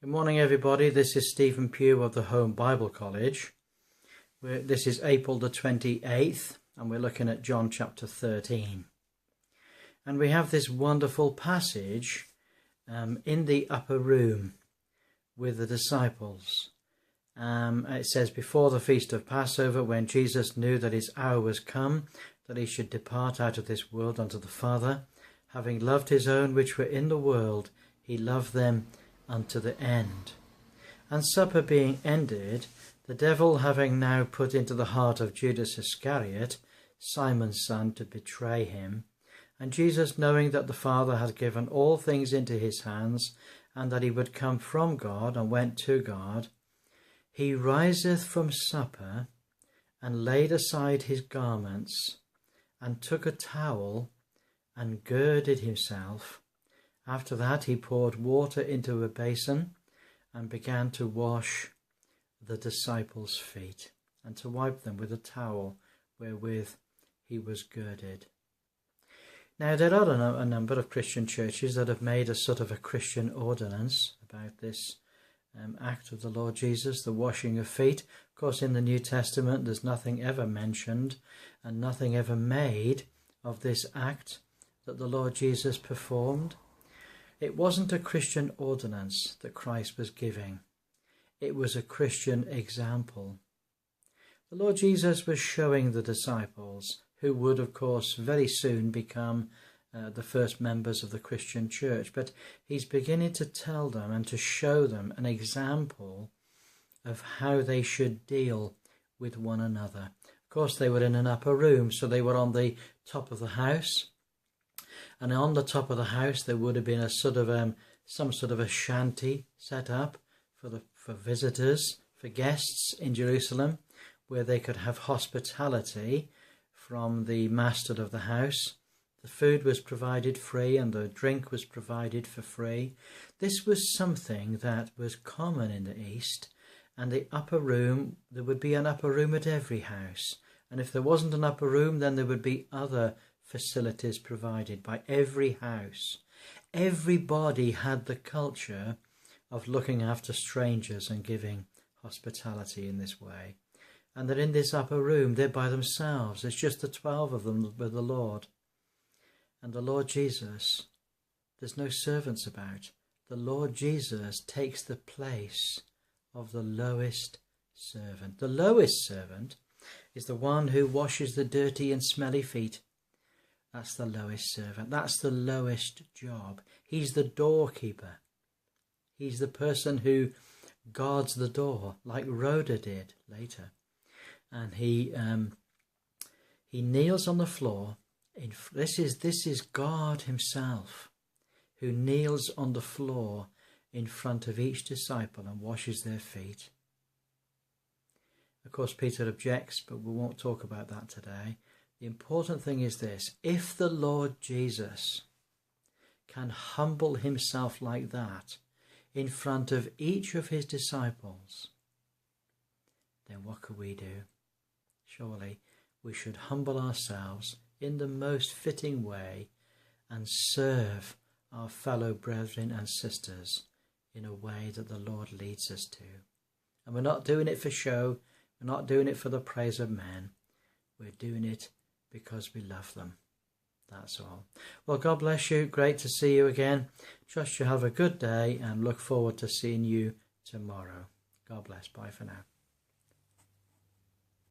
Good morning, everybody. This is Stephen Pugh of the Home Bible College. This is April the 28th, and we're looking at John chapter 13. And we have this wonderful passage in the upper room with the disciples. It says, before the feast of Passover, when Jesus knew that his hour was come, that he should depart out of this world unto the Father, having loved his own which were in the world, he loved them unto the end. And supper being ended, the devil having now put into the heart of Judas Iscariot, Simon's son, to betray him, and Jesus, knowing that the Father had given all things into his hands, and that he would come from God and went to God, he riseth from supper, and laid aside his garments, and took a towel, and girded himself. After that he poured water into a basin and began to wash the disciples' feet and to wipe them with a towel wherewith he was girded. Now there are a number of Christian churches that have made a sort of a Christian ordinance about this act of the Lord Jesus, the washing of feet. Of course, in the New Testament there's nothing ever mentioned and nothing ever made of this act that the Lord Jesus performed. It wasn't a Christian ordinance that Christ was giving. It was a Christian example. The Lord Jesus was showing the disciples, who would, of course, very soon become the first members of the Christian church, but he's beginning to tell them and to show them an example of how they should deal with one another. Of course, they were in an upper room, so they were on the top of the house. And on the top of the house there would have been a sort of some sort of a shanty set up for visitors, for guests in Jerusalem, where they could have hospitality from the master of the house. The food was provided free and the drink was provided for free. This was something that was common in the East, and the upper room, there would be an upper room at every house. And if there wasn't an upper room, then there would be other facilities provided by every house. Everybody had the culture of looking after strangers and giving hospitality in this way. And they're in this upper room, they're by themselves. It's just the 12 of them with the Lord. And the Lord Jesus, there's no servants about. The Lord Jesus takes the place of the lowest servant. The lowest servant is the one who washes the dirty and smelly feet. That's the lowest servant. That's the lowest job. He's the doorkeeper. He's the person who guards the door, like Rhoda did later. And he kneels on the floor. This is God himself, who kneels on the floor in front of each disciple and washes their feet. Of course, Peter objects, but we won't talk about that today. The important thing is this: if the Lord Jesus can humble himself like that in front of each of his disciples, then what could we do? Surely we should humble ourselves in the most fitting way and serve our fellow brethren and sisters in a way that the Lord leads us to. And we're not doing it for show. We're not doing it for the praise of men. We're doing it because we love them. That's all. Well, God bless you. Great to see you again. Trust you have a good day and look forward to seeing you tomorrow. God bless. Bye for now.